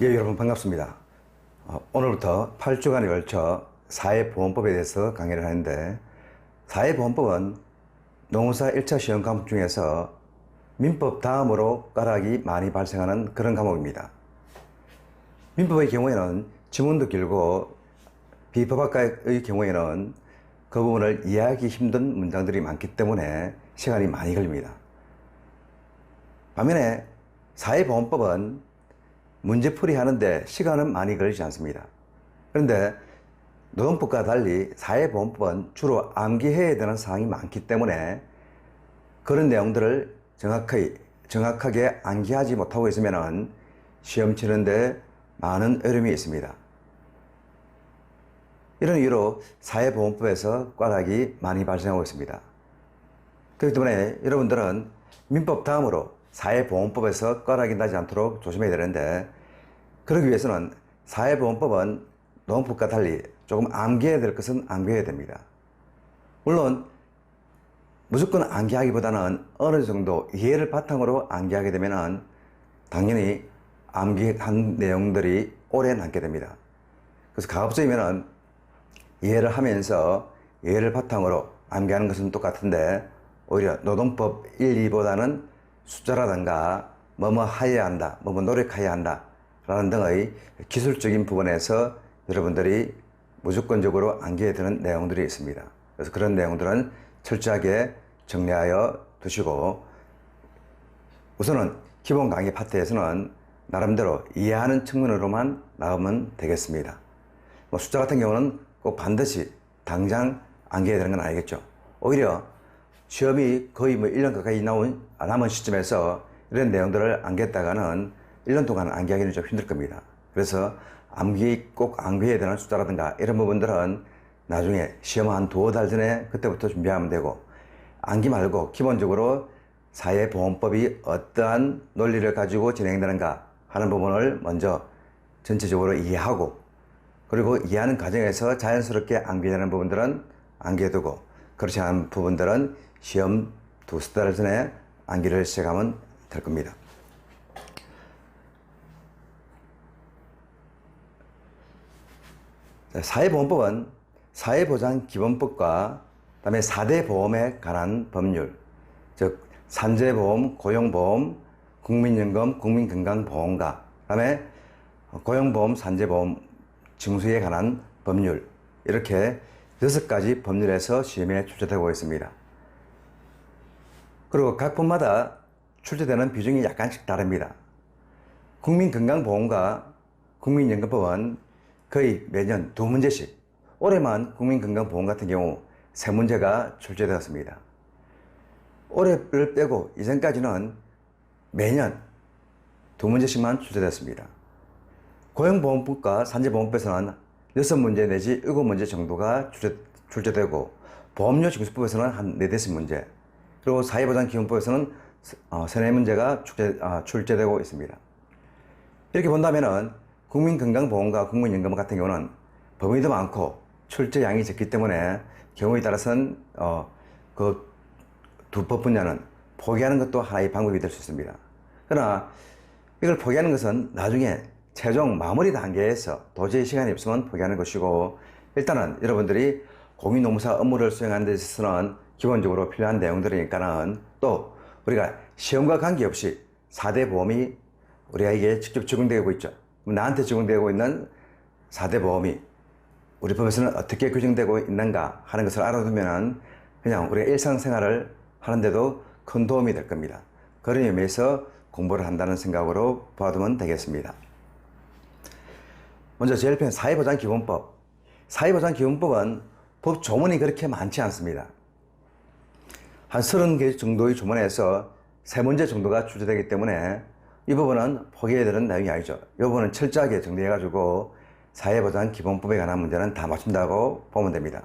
예, 여러분 반갑습니다. 오늘부터 8주간에 걸쳐 사회보험법에 대해서 강의를 하는데, 사회보험법은 노무사 1차 시험 과목 중에서 민법 다음으로 까닭이 많이 발생하는 그런 과목입니다. 민법의 경우에는 지문도 길고 비법학과의 경우에는 그 부분을 이해하기 힘든 문장들이 많기 때문에 시간이 많이 걸립니다. 반면에 사회보험법은 문제풀이 하는데 시간은 많이 걸리지 않습니다. 그런데 노동법과 달리 사회보험법은 주로 암기해야 되는 사항이 많기 때문에 그런 내용들을 정확하게 암기하지 못하고 있으면 시험 치는데 많은 어려움이 있습니다. 이런 이유로 사회보험법에서 까닭이 많이 발생하고 있습니다. 그렇기 때문에 여러분들은 민법 다음으로 사회보험법에서 까닭이 나지 않도록 조심해야 되는데, 그러기 위해서는 사회보험법은 노동법과 달리 조금 암기해야 될 것은 암기해야 됩니다. 물론 무조건 암기하기보다는 어느 정도 이해를 바탕으로 암기하게 되면 당연히 암기한 내용들이 오래 남게 됩니다. 그래서 가급적이면 이해를 하면서 이해를 바탕으로 암기하는 것은 똑같은데, 오히려 노동법 1, 2보다는 숫자라든가 뭐뭐 하여야 한다, 뭐뭐 노력해야 한다 라는 등의 기술적인 부분에서 여러분들이 무조건적으로 암기해야 되는 내용들이 있습니다. 그래서 그런 내용들은 철저하게 정리하여 두시고, 우선은 기본 강의 파트에서는 나름대로 이해하는 측면으로만 나오면 되겠습니다. 숫자 같은 경우는 꼭 반드시 당장 암기해야 되는 건 아니겠죠. 오히려 시험이 거의 1년 가까이 남은 시점에서 이런 내용들을 암기했다가는 1년 동안 암기하기는 좀 힘들 겁니다. 그래서 꼭 암기해야 되는 숫자라든가 이런 부분들은 나중에 시험 한 두어 달 전에 그때부터 준비하면 되고, 암기 말고 기본적으로 사회보험법이 어떠한 논리를 가지고 진행되는가 하는 부분을 먼저 전체적으로 이해하고, 그리고 이해하는 과정에서 자연스럽게 암기되는 부분들은 암기해두고, 그렇지 않은 부분들은 시험 두세 달 전에 암기를 시작하면 될 겁니다. 사회보험법은 사회보장기본법과 그다음에 4대 보험에 관한 법률, 즉 산재보험, 고용보험, 국민연금, 국민건강보험과 그다음에 고용보험, 산재보험, 징수에 관한 법률, 이렇게 6가지 법률에서 시험에 출제되고 있습니다. 그리고 각 법마다 출제되는 비중이 약간씩 다릅니다. 국민건강보험과 국민연금법은 거의 매년 2문제씩, 올해만 국민건강보험 같은 경우 3문제가 출제되었습니다. 올해를 빼고 이전까지는 매년 2문제씩만 출제되었습니다. 고용보험법과 산재보험법에서는 6문제 내지 7문제 정도가 출제되고, 보험료 징수법에서는 한 4~5문제, 그리고 사회보장기본법에서는 3~4문제가 출제되고 있습니다. 이렇게 본다면은 국민건강보험과 국민연금 같은 경우는 범위도 많고 출제량이 적기 때문에 경우에 따라서는 그 두 법 분야는 포기하는 것도 하나의 방법이 될 수 있습니다. 그러나 이걸 포기하는 것은 나중에 최종 마무리 단계에서 도저히 시간이 없으면 포기하는 것이고, 일단은 여러분들이 공인노무사 업무를 수행하는 데 있어서는 기본적으로 필요한 내용들이니까는, 또 우리가 시험과 관계없이 4대 보험이 우리에게 직접 적용되고 있죠. 나한테 적용되고 있는 4대 보험이 우리 법에서는 어떻게 규정되고 있는가 하는 것을 알아두면 그냥 우리가 일상생활을 하는데도 큰 도움이 될 겁니다. 그런 의미에서 공부를 한다는 생각으로 봐두면 되겠습니다. 먼저 제일 편 사회보장기본법. 사회보장기본법은 법 조문이 그렇게 많지 않습니다. 한 30개 정도의 조문에서 3문제 정도가 출제되기 때문에 이 부분은 포기해야 되는 내용이 아니죠. 이 부분은 철저하게 정리해가지고 사회보장기본법에 관한 문제는 다 맞춘다고 보면 됩니다.